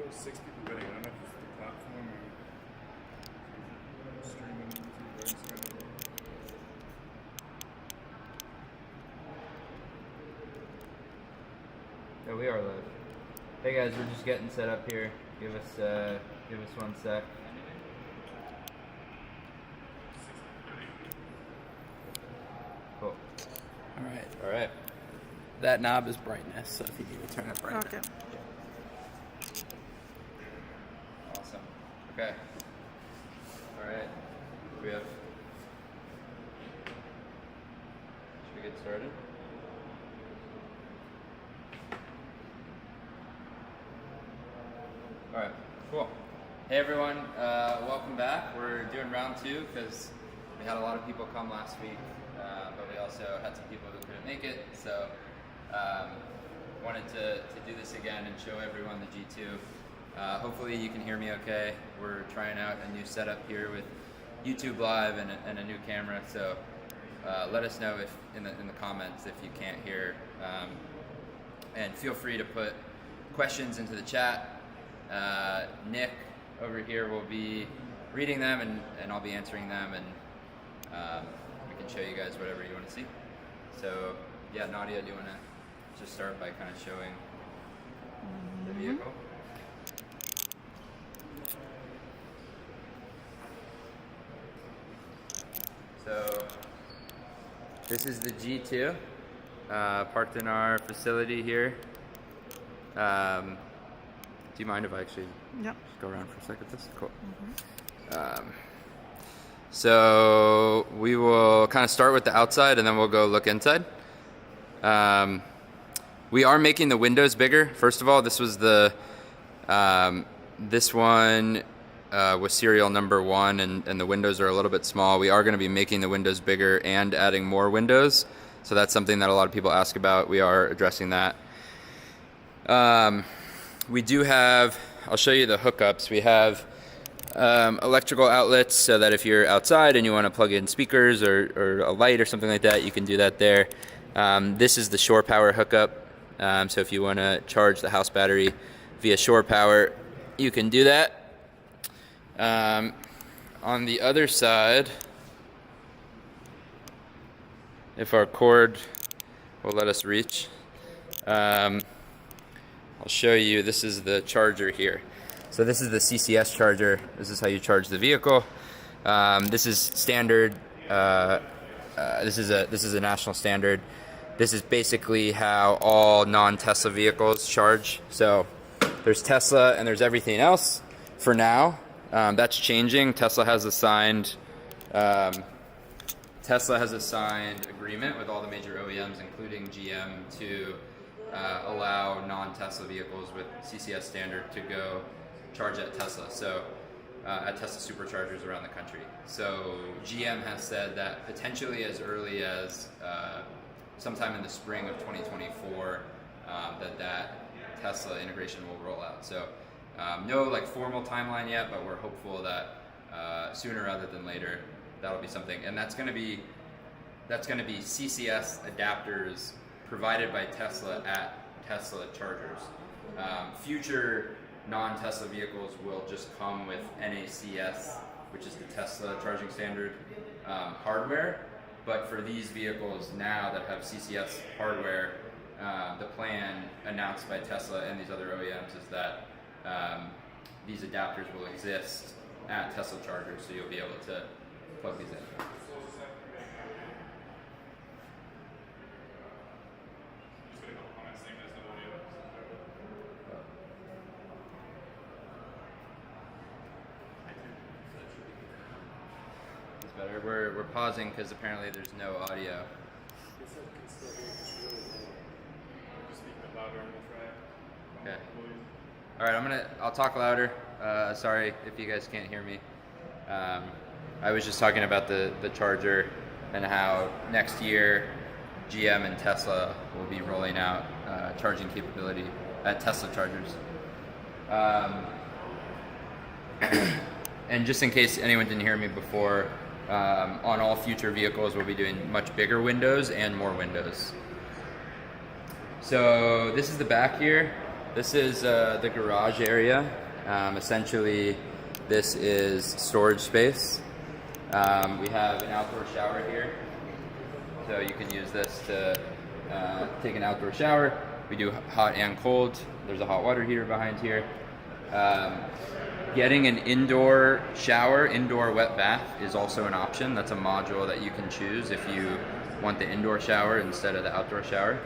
was 6 people bidding. I don't know if it's the platform or streaming YouTube or Instagram. Yeah, we are live. Hey guys, we're just getting set up here. Give us 1 sec. Cool. All right. That knob is brightness, so if you need to turn it brightness. Okay. Awesome. Okay. All right. We have. Should we get started? All right. Cool. Hey everyone. Welcome back. We're doing round 2 because we had a lot of people come last week, but we also had some people who couldn't make it. So wanted to do this again and show everyone the G2. Hopefully you can hear me okay. We're trying out a new setup here with YouTube Live and a new camera. So let us know if in the comments if you can't hear, and feel free to put questions into the chat. Nick over here will be reading them and I'll be answering them, and we can show you guys whatever you want to see. So yeah, Nadia, do you want to just start by kind of showing the vehicle? So this is the G2, parked in our facility here. Do you mind if I actually just go around for a second with this? Cool. So we will kind of start with the outside and then we'll go look inside. We are making the windows bigger. First of all, this was the this one was serial number 1, and the windows are a little bit small. We are going to be making the windows bigger and adding more windows. So that's something that a lot of people ask about. We are addressing that. We do have, I'll show you the hookups. We have electrical outlets so that if you're outside and you want to plug in speakers or a light or something like that, you can do that there. This is the shore power hookup. So if you want to charge the house battery via shore power, you can do that. On the other side, if our cord will let us reach, I'll show you. This is the charger here. So this is the CCS charger. This is how you charge the vehicle. This is standard. This is a national standard. This is basically how all non-Tesla vehicles charge. So there's Tesla and there's everything else for now. That's changing. Tesla has a signed agreement with all the major OEMs, including GM, to allow non-Tesla vehicles with CCS standard to go charge at Tesla. So at Tesla superchargers around the country. So GM has said that potentially as early as sometime in the spring of 2024, that Tesla integration will roll out. So no like formal timeline yet, but we're hopeful that sooner rather than later that'll be something. And that's going to be CCS adapters provided by Tesla at Tesla chargers. Future non-Tesla vehicles will just come with NACS, which is the Tesla charging standard hardware. But for these vehicles now that have CCS hardware, the plan announced by Tesla and these other OEMs is that these adapters will exist at Tesla chargers, so you'll be able to plug these in. It's better. We're pausing because apparently there's no audio. Okay. All right, I'll talk louder. Sorry if you guys can't hear me. I was just talking about the charger and how next year GM and Tesla will be rolling out charging capability at Tesla chargers. And just in case anyone didn't hear me before, on all future vehicles we'll be doing much bigger windows and more windows. So this is the back here. This is the garage area. Essentially, this is storage space. We have an outdoor shower here, so you can use this to take an outdoor shower. We do hot and cold. There's a hot water heater behind here. Getting an indoor shower, indoor wet bath is also an option. That's a module that you can choose if you want the indoor shower instead of the outdoor shower.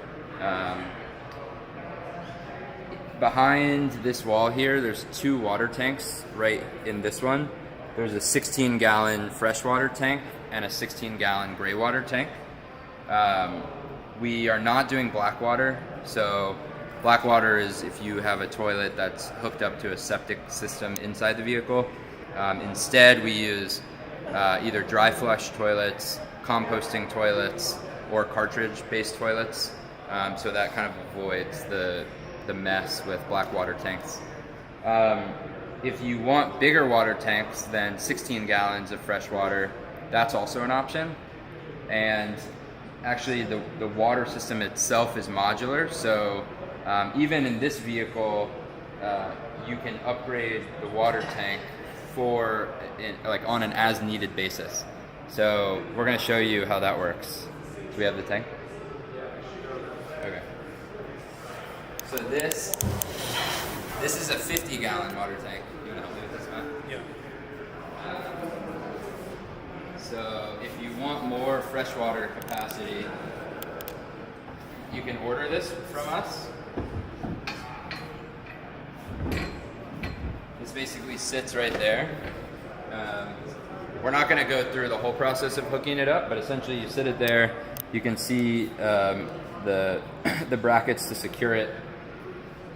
Behind this wall here, there's 2 water tanks right in this one. There's a 16-gallon freshwater tank and a 16-gallon gray water tank. We are not doing black water, so black water is if you have a toilet that's hooked up to a septic system inside the vehicle. Instead, we use either dry flush toilets, composting toilets, or cartridge-based toilets. So that kind of avoids the mess with black water tanks. If you want bigger water tanks than 16 gallons of fresh water, that's also an option. And actually, the water system itself is modular, so even in this vehicle, you can upgrade the water tank on an as-needed basis. So we're going to show you how that works. Do we have the tank? Okay. So this is a 50-gallon water tank. You want to help me with this, Matt? Yeah. So if you want more freshwater capacity, you can order this from us. This basically sits right there. We're not going to go through the whole process of hooking it up, but essentially you sit it there. You can see the brackets to secure it.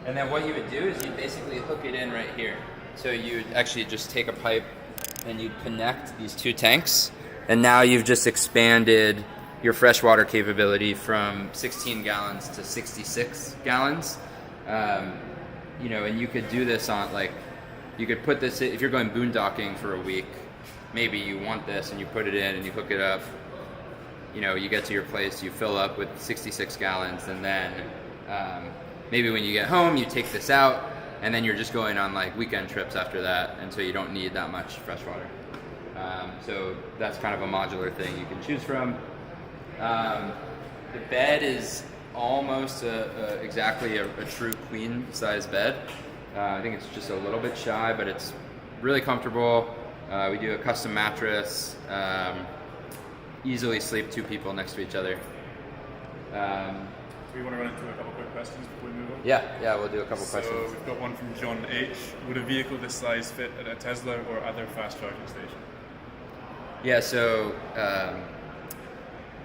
And then what you would do is you basically hook it in right here. So you'd actually just take a pipe and you'd connect these 2 tanks. And now you've just expanded your freshwater capability from 16 gallons to 66 gallons. And you could do this on you could put this, if you're going boondocking for a week, maybe you want this and you put it in and you hook it up. You get to your place, you fill up with 66 gallons, and then maybe when you get home, you take this out, and then you're just going on weekend trips after that, and so you don't need that much fresh water. So that's kind of a modular thing you can choose from. The bed is almost exactly a true queen size bed. I think it's just a little bit shy, but it's really comfortable. We do a custom mattress. Easily sleep 2 people next to each other. We want to run into a couple quick questions before we move on. Yeah, we'll do a couple So questions. we've got one from John H. Would a vehicle this size fit at a Tesla or other fast charging station? Yeah, so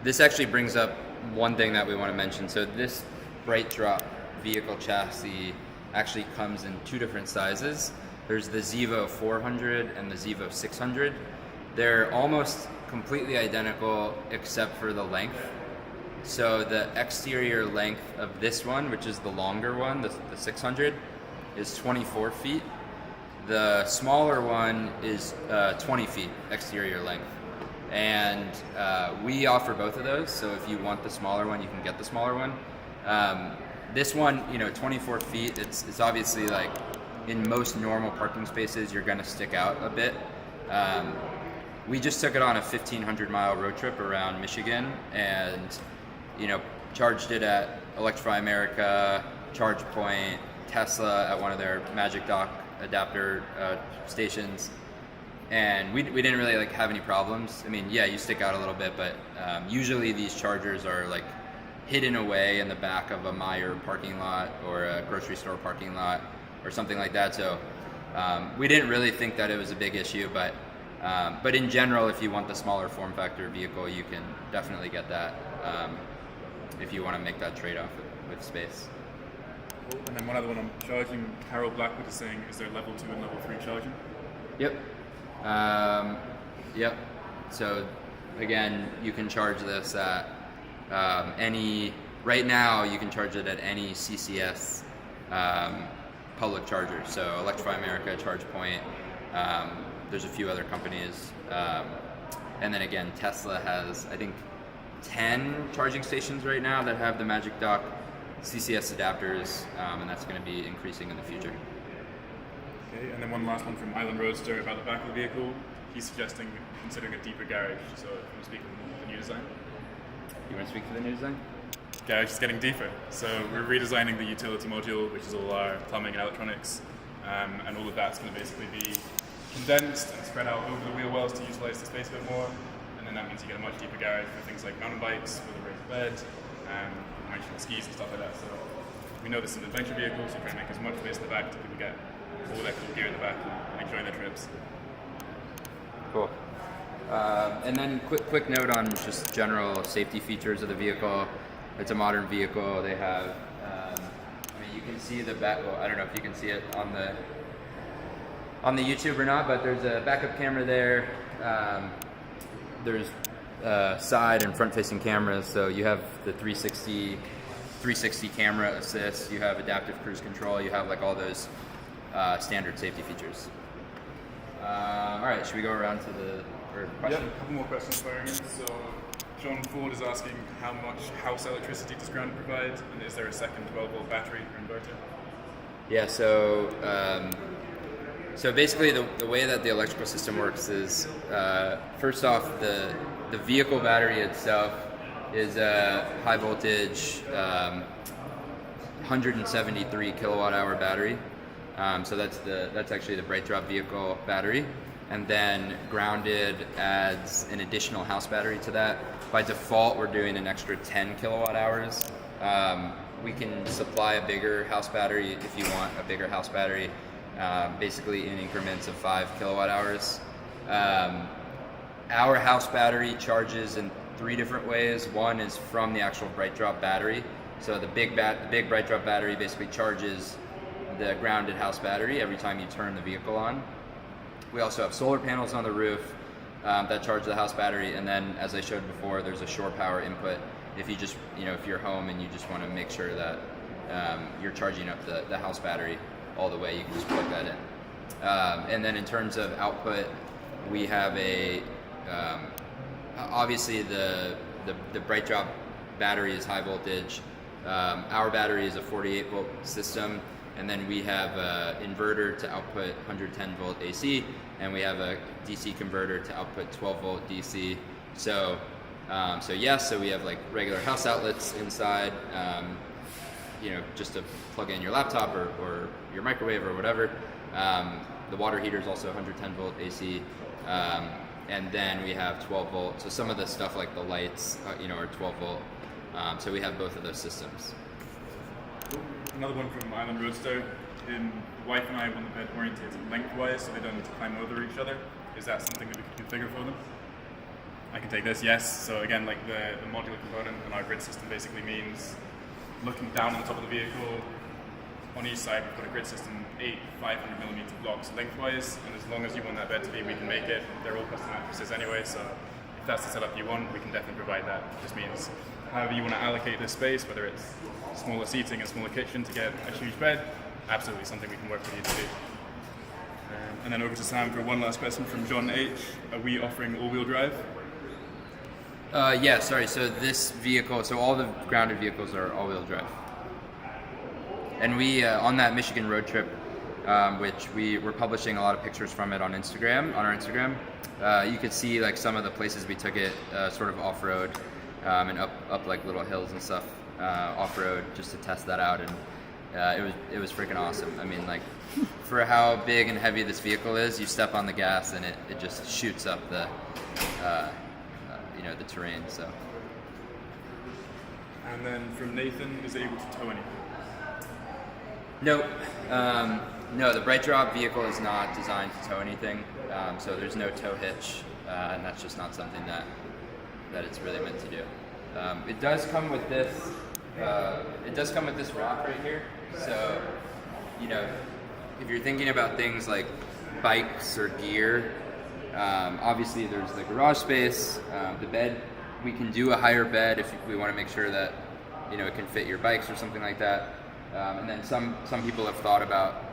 this actually brings up one thing that we want to mention. So this BrightDrop vehicle chassis actually comes in 2 different sizes. There's the Zevo 400 and the Zevo 600. They're almost completely identical except for the length. So the exterior length of this one, which is the longer one, the 600, is 24 feet. The smaller one is 20 feet exterior length. And we offer both of those, so if you want the smaller one, you can get the smaller one. This one, 24 feet, it's obviously in most normal parking spaces, you're gonna stick out a bit. We just took it on a 1,500-mile road trip around Michigan, and charged it at Electrify America, ChargePoint, Tesla at one of their Magic Dock adapter stations, and we didn't really have any problems. I mean, yeah, you stick out a little bit, but usually these chargers are hidden away in the back of a Meijer parking lot or a grocery store parking lot or something like that. So we didn't really think that it was a big issue, but in general, if you want the smaller form factor vehicle, you can definitely get that if you want to make that trade-off with space. And then one other one on charging. Harold Blackwood is saying, is there level 2 and level 3 charging? Yep. Yep. So again, you can charge this at right now you can charge it at any CCS public charger. So Electrify America, ChargePoint, there's a few other companies. And then again, Tesla has, I think, 10 charging stations right now that have the Magic Dock CCS adapters, and that's going to be increasing in the future. Okay, and then one last one from Island Roadster about the back of the vehicle. He's suggesting considering a deeper garage. So if you speak of the new design. You want to speak to the new design? Garage is getting deeper. So we're redesigning the utility module, which is all our plumbing and electronics, and all of that's going to basically be condensed and spread out over the wheel wells to utilize the space a bit more. And then that means you get a much deeper garage for things like mountain bikes with a raised bed, you mentioned skis and stuff like that. So we know this is an adventure vehicle, so we're trying to make as much space in the back so people get all their cool gear in the back and enjoy their trips. Cool. And then quick note on just general safety features of the vehicle. It's a modern vehicle. They have, I mean, you can see the back. Well, I don't know if you can see it on the YouTube or not, but there's a backup camera there. There's side and front-facing cameras, so you have the 360 camera assist. You have adaptive cruise control. You have like all those standard safety features. All right, should we go around to the question? Yeah, a couple more questions firing in. So John Ford is asking how much house electricity does Grounded provide, and is there a second 12-volt battery or inverter? Yeah, so basically the way that the electrical system works is, first off, the vehicle battery itself is a high voltage 173 kilowatt hour battery. So that's actually the BrightDrop vehicle battery. And then Grounded adds an additional house battery to that. By default, we're doing an extra 10 kilowatt hours. We can supply a bigger house battery if you want a bigger house battery, basically in increments of 5 kilowatt hours. Our house battery charges in 3 different ways. One is from the actual BrightDrop battery. So the big BrightDrop battery basically charges the Grounded house battery every time you turn the vehicle on. We also have solar panels on the roof that charge the house battery, and then, as I showed before, there's a shore power input. If you just, if you're home and you just want to make sure that you're charging up the house battery all the way, you can just plug that in. And then in terms of output, we have obviously the BrightDrop battery is high voltage. Our battery is a 48 volt system. And then we have an inverter to output 110 volt AC, and we have a DC converter to output 12 volt DC. So we have like regular house outlets inside, just to plug in your laptop or your microwave or whatever. The water heater is also 110 volt AC, and then we have 12 volt. So some of the stuff like the lights, are 12 volt. So we have both of those systems. Another one from Island Roadster. The wife and I want the bed orientated lengthwise so they don't need to climb over each other. Is that something that we can configure for them? I can take this, yes. So again, like the modular component in our grid system basically means looking down on the top of the vehicle. On each side, we've got a grid system, 8 500mm blocks lengthwise, and as long as you want that bed to be, we can make it. They're all custom mattresses anyway, so if that's the setup you want, we can definitely provide that. It just means however you want to allocate this space, whether it's smaller seating, a smaller kitchen to get a huge bed, absolutely something we can work with you to do. And then over to Sam for one last question from John H. Are we offering all-wheel drive? Yeah, sorry. So this vehicle, all the Grounded vehicles are all-wheel drive. And we, on that Michigan road trip, which we're publishing a lot of pictures from it on our Instagram, you could see like some of the places we took it sort of off-road and up like little hills and stuff off-road just to test that out, and it was freaking awesome. I mean, like, for how big and heavy this vehicle is, you step on the gas and it just shoots up the the terrain. So. And then from Nathan, is it able to tow anything? No, the BrightDrop vehicle is not designed to tow anything, so there's no tow hitch, and that's just not something that it's really meant to do. It does come with this. It does come with this rack right here. So, if you're thinking about things like bikes or gear, obviously there's the garage space, the bed. We can do a higher bed if we want to make sure that it can fit your bikes or something like that. And then some people have thought about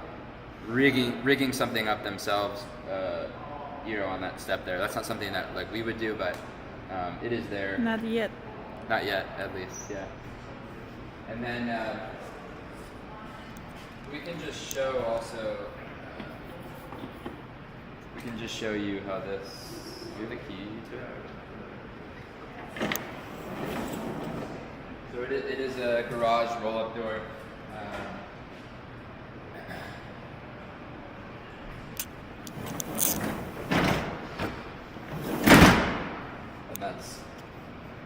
rigging something up themselves, on that step there. That's not something that like we would do, but it is there. Not yet. Not yet, at least, yeah. And then we can just show also. We can just show you how this. You have the key to it. So it is a garage roll-up door. And that's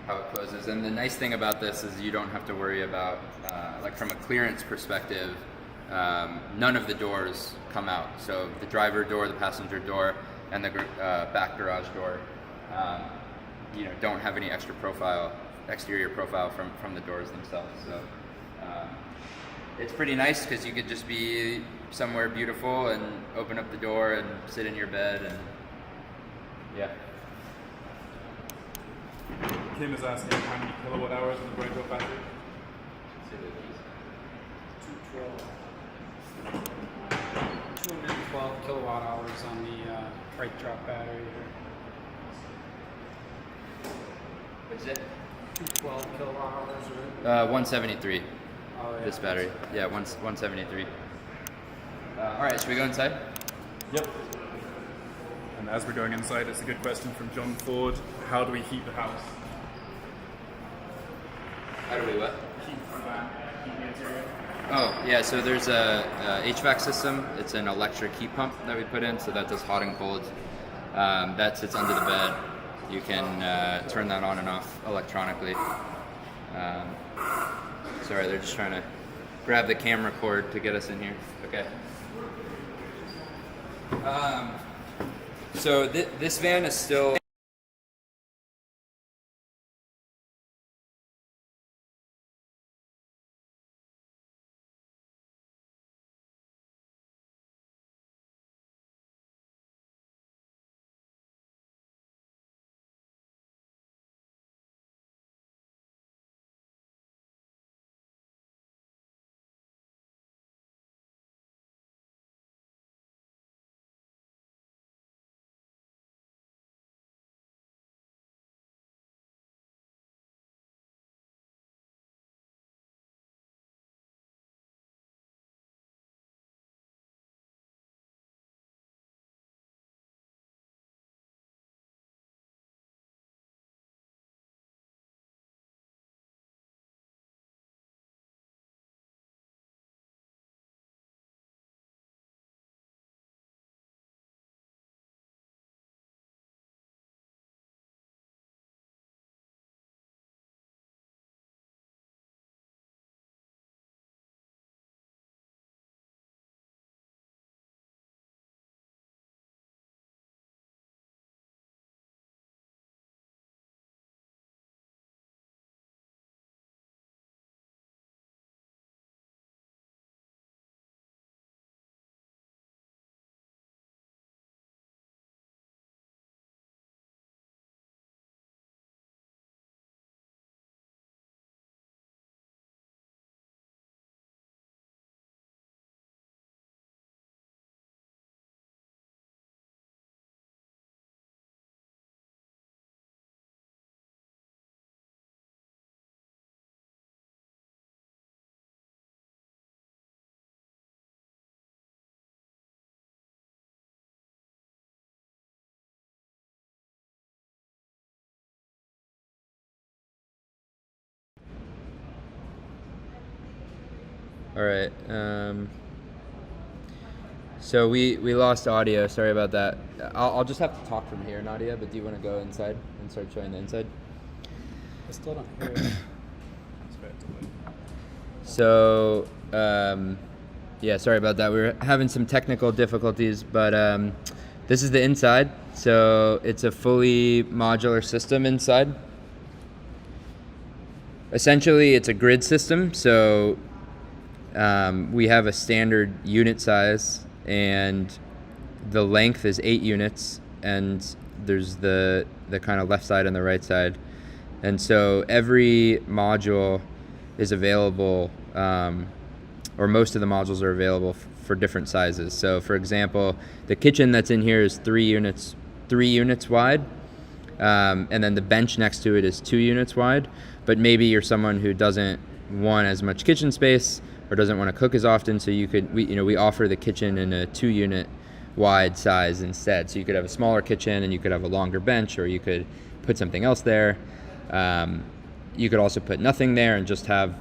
how it closes. And the nice thing about this is you don't have to worry about, like from a clearance perspective, none of the doors come out. So the driver door, the passenger door, and the back garage door, don't have any exterior profile from the doors themselves. So it's pretty nice because you could just be somewhere beautiful and open up the door and sit in your bed and yeah. Kim is asking how many kilowatt hours in the BrainDrop battery? 212 kilowatt hours on the BrainDrop battery here. What's it? 212 kilowatt hours, right? 173. Oh, yeah. This battery. Yeah, 173. All right, should we go inside? Yep. And as we're going inside, it's a good question from John Ford. How do we heat the house? How do we what? Heat the fan, heat the interior. Oh, yeah, so there's a HVAC system. It's an electric heat pump that we put in, so that does hot and cold. That sits under the bed. You can turn that on and off electronically. Sorry, they're just trying to grab the camera cord to get us in here. Okay. So this van is still... All right. So we lost audio. Sorry about that. I'll just have to talk from here, Nadia. But do you want to go inside and start showing the inside? I still don't hear it. So yeah, sorry about that. We're having some technical difficulties, but this is the inside. So it's a fully modular system inside. Essentially, it's a grid system. So we have a standard unit size, and the length is 8 units, and there's the kind of left side and the right side. And so every module is available, or most of the modules are available for different sizes. So for example, the kitchen that's in here is 3 units wide, and then the bench next to it is 2 units wide. But maybe you're someone who doesn't want as much kitchen space or doesn't want to cook as often, so we offer the kitchen in a 2-unit wide size instead. So you could have a smaller kitchen and you could have a longer bench, or you could put something else there. You could also put nothing there and just have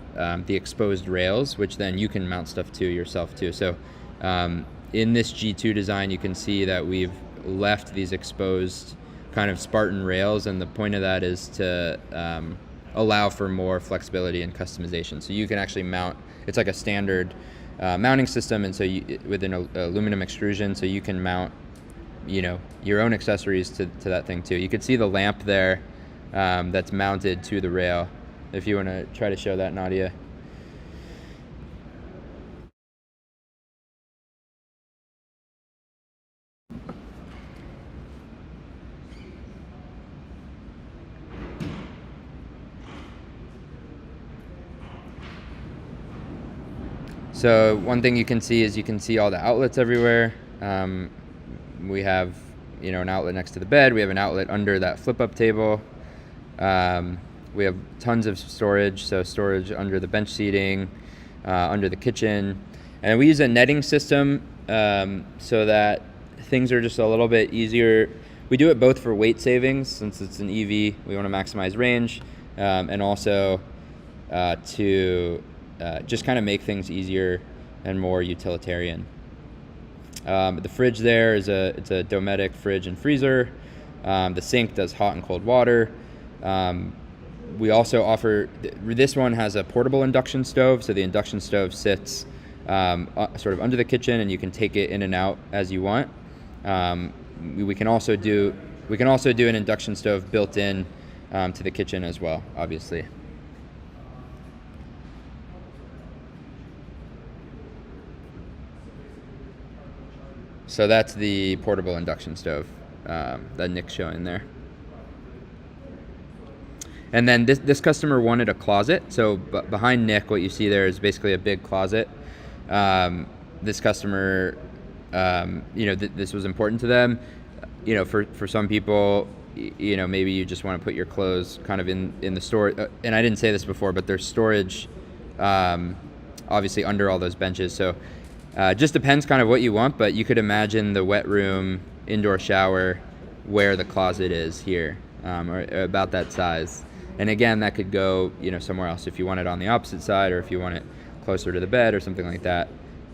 the exposed rails, which then you can mount stuff to yourself too. So in this G2 design, you can see that we've left these exposed kind of Spartan rails, and the point of that is to allow for more flexibility and customization. So you can actually mount, it's like a standard mounting system, and so with an aluminum extrusion, so you can mount your own accessories to that thing too. You could see the lamp there that's mounted to the rail, if you want to try to show that, Nadia. So one thing you can see is all the outlets everywhere. We have an outlet next to the bed. We have an outlet under that flip-up table. We have tons of storage, so storage under the bench seating, under the kitchen. And we use a netting system so that things are just a little bit easier. We do it both for weight savings, since it's an EV, we want to maximize range, and also to just kind of make things easier and more utilitarian. The fridge there it's a Dometic fridge and freezer. The sink does hot and cold water. We also offer, this one has a portable induction stove, so the induction stove sits sort of under the kitchen, and you can take it in and out as you want. We can also do an induction stove built in to the kitchen as well, obviously. So that's the portable induction stove that Nick's showing there. And then this customer wanted a closet. So behind Nick, what you see there is basically a big closet. This customer, this was important to them. For some people, maybe you just want to put your clothes kind of in the store. And I didn't say this before, but there's storage obviously under all those benches. So just depends kind of what you want, but you could imagine the wet room, indoor shower, where the closet is here, or about that size. And again, that could go, somewhere else if you want it on the opposite side, or if you want it closer to the bed or something like that.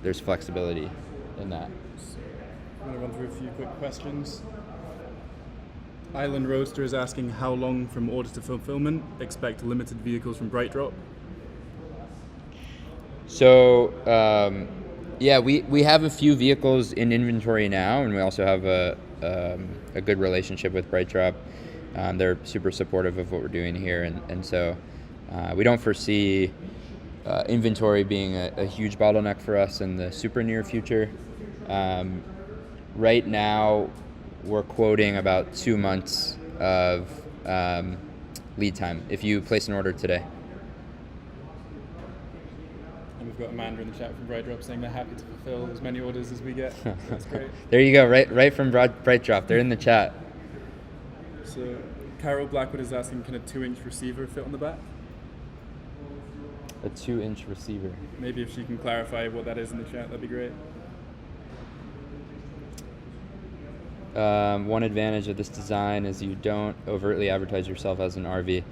There's flexibility in that. I'm going to run through a few quick questions. Island Roadster is asking, how long from order to fulfillment? Expect limited vehicles from BrightDrop? So, we have a few vehicles in inventory now, and we also have a good relationship with BrightDrop. They're super supportive of what we're doing here, and so we don't foresee inventory being a huge bottleneck for us in the super near future. Right now, we're quoting about 2 months of lead time if you place an order today. And we've got Amanda in the chat from BrightDrop saying they're happy to fulfill as many orders as we get. So that's great. There you go, right from BrightDrop. They're in the chat. So Carol Blackwood is asking, can a 2-inch receiver fit on the back? A 2-inch receiver. Maybe if she can clarify what that is in the chat, that'd be great. One advantage of this design is you don't overtly advertise yourself as an RV.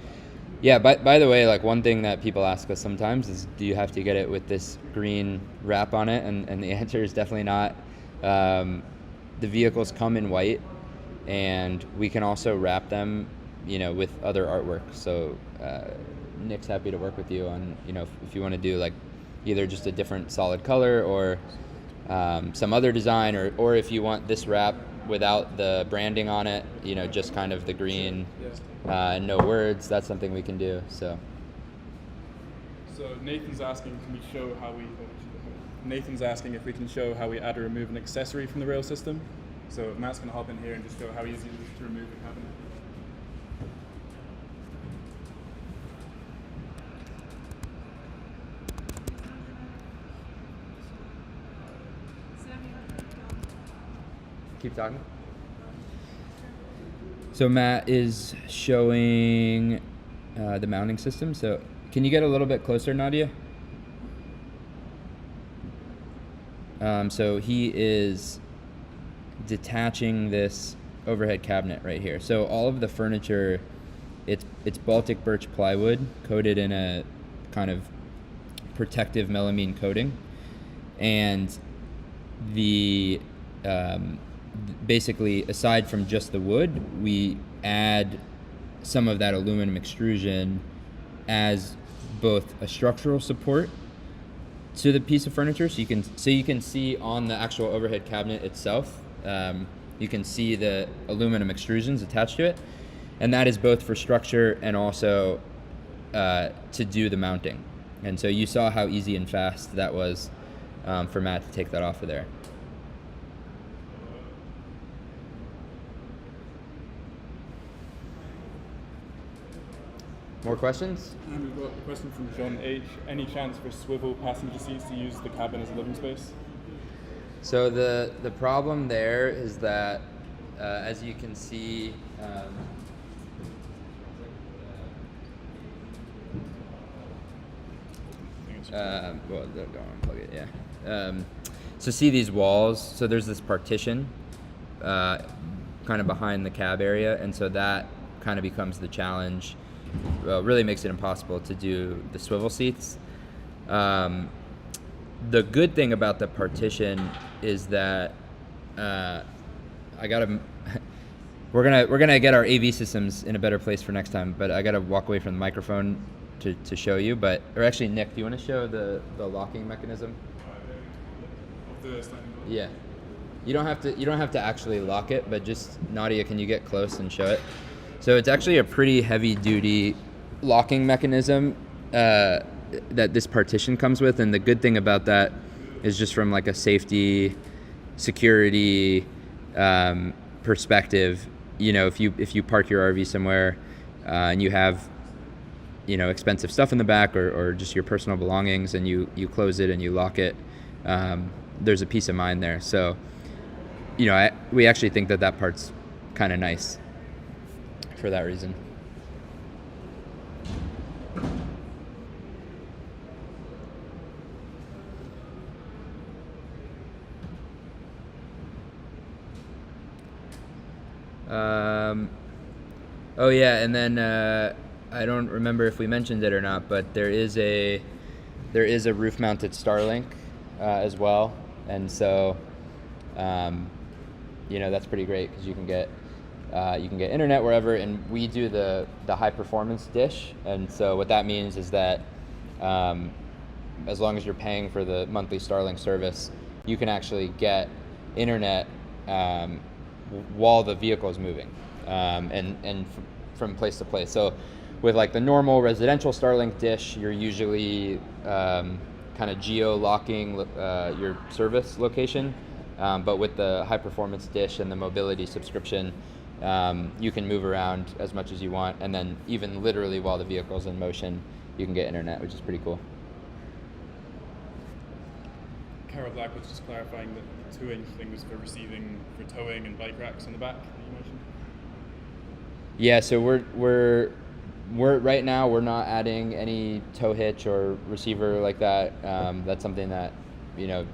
Yeah, by the way, like one thing that people ask us sometimes is, do you have to get it with this green wrap on it? And the answer is definitely not. The vehicles come in white, and we can also wrap them, with other artwork. So Nick's happy to work with you on, if you want to do like either just a different solid color or some other design, or if you want this wrap without the branding on it, just kind of the green and no words, that's something we can do. So Nathan's asking, Nathan's asking if we can show how we add or remove an accessory from the rail system. So Matt's going to hop in here and just show how easy it is to remove the cabinet. keep talking. So Matt is showing the mounting system. So Can you get a little bit closer, Nadia? So he is detaching this overhead cabinet right here. So all of the furniture, it's Baltic birch plywood coated in a kind of protective melamine coating, and the basically, aside from just the wood, we add some of that aluminum extrusion as both a structural support to the piece of furniture. So you can see on the actual overhead cabinet itself, you can see the aluminum extrusions attached to it, and that is both for structure and also to do the mounting. And so you saw how easy and fast that was for Matt to take that off of there. More questions? And we've got a question from John H. Any chance for swivel passenger seats to use the cabin as a living space? So the problem there is that, as you can see, well, don't unplug it, yeah. So see these walls? So there's this partition kind of behind the cab area, and so that kind of becomes the challenge. Really makes it impossible to do the swivel seats. The good thing about the partition is that we're gonna get our AV systems in a better place for next time, but I gotta walk away from the microphone to show you. Or actually, Nick, do you want to show the locking mechanism? Yeah. You don't have to actually lock it, but just Nadia, can you get close and show it? So it's actually a pretty heavy duty locking mechanism that this partition comes with, and the good thing about that is just from like a safety, security perspective. You know, if you park your RV somewhere and you have, you know, expensive stuff in the back or just your personal belongings, and you close it and you lock it, there's a peace of mind there. So, you know, we actually think that part's kind of nice for that reason. Oh yeah, and then I don't remember if we mentioned it or not, but there is a roof-mounted Starlink as well, and so you know, that's pretty great because you can get internet wherever, and we do the high performance dish, and so what that means is that as long as you're paying for the monthly Starlink service, you can actually get internet while the vehicle is moving, and from place to place. So with like the normal residential Starlink dish, you're usually kind of geo-locking your service location, but with the high performance dish and the mobility subscription, you can move around as much as you want, and then even literally while the vehicle's in motion, you can get internet, which is pretty cool. Carol Black was just clarifying that the 2-inch thing was for receiving, for towing and bike racks on the back that you mentioned. Yeah, so we're right now we're not adding any tow hitch or receiver like that. That's something that, you know,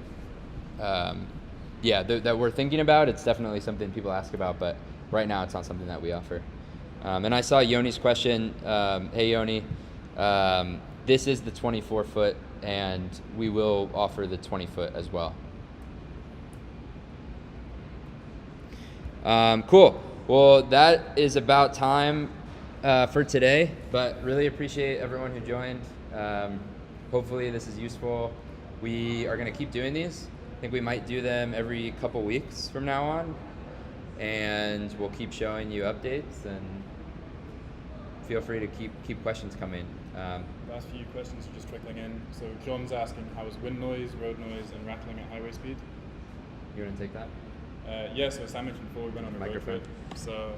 that we're thinking about. It's definitely something people ask about, but right now it's not something that we offer. And I saw Yoni's question. Hey Yoni, this is the 24-foot, and we will offer the 20-foot as well. Cool. Well, that is about time for today, but really appreciate everyone who joined. Hopefully this is useful. We are going to keep doing these. I think we might do them every couple weeks from now on, and we'll keep showing you updates, and feel free to keep questions coming. Last few questions are just trickling in. So John's asking, how is wind noise, road noise, and rattling at highway speed? You want to take that? Yeah, so as I mentioned before, we went on a Microphone. road trip. So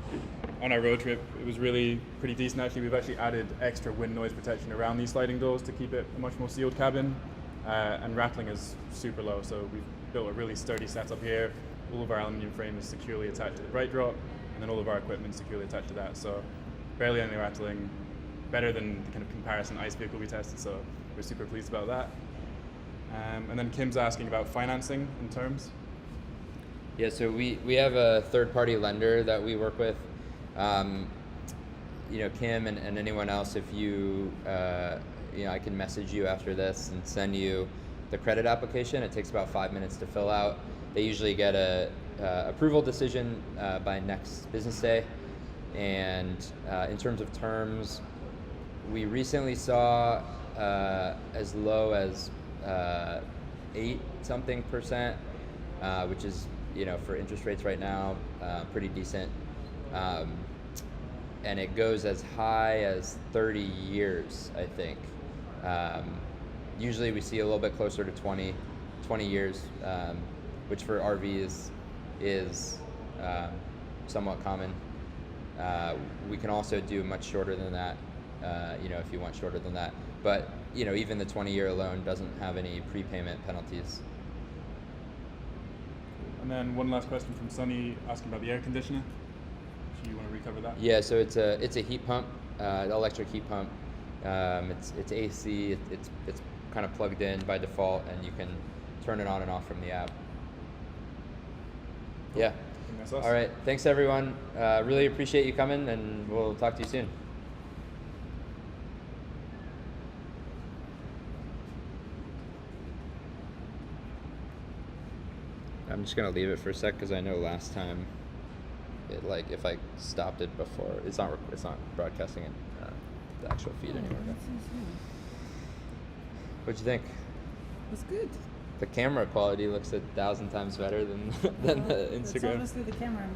on our road trip, it was really pretty decent actually. We've actually added extra wind noise protection around these sliding doors to keep it a much more sealed cabin. And rattling is super low, so we've built a really sturdy setup here. All of our aluminium frame is securely attached to the bright drop, and then all of our equipment is securely attached to that. So barely any rattling, better than the kind of comparison ICE vehicle we tested, so we're super pleased about that. And then Kim's asking about financing and terms. Yeah, so we have a third-party lender that we work with. Kim and anyone else, if you, I can message you after this and send you the credit application. It takes about 5 minutes to fill out. They usually get a approval decision by next business day. And in terms of terms, we recently saw as low as 8% which is, for interest rates right now, pretty decent. And it goes as high as 30 years, I think. Usually we see a little bit closer to 20 years, which for RVs is somewhat common. We can also do much shorter than that, if you want shorter than that. But, even the 20-year loan doesn't have any prepayment penalties. And then one last question from Sunny asking about the air conditioner. Do you want to recover that? Yeah, so it's a heat pump, electric heat pump. It's AC. It's kind of plugged in by default, and you can turn it on and off from the app. Yeah. I think that's us. All right. Thanks, everyone. Really appreciate you coming, and we'll talk to you soon. I'm just gonna leave it for a sec because I know last time, if I stopped it before, it's not broadcasting it the actual feed anymore. What'd you think? It's good. The camera quality looks 1,000 times better than the Instagram. It's obviously the camera.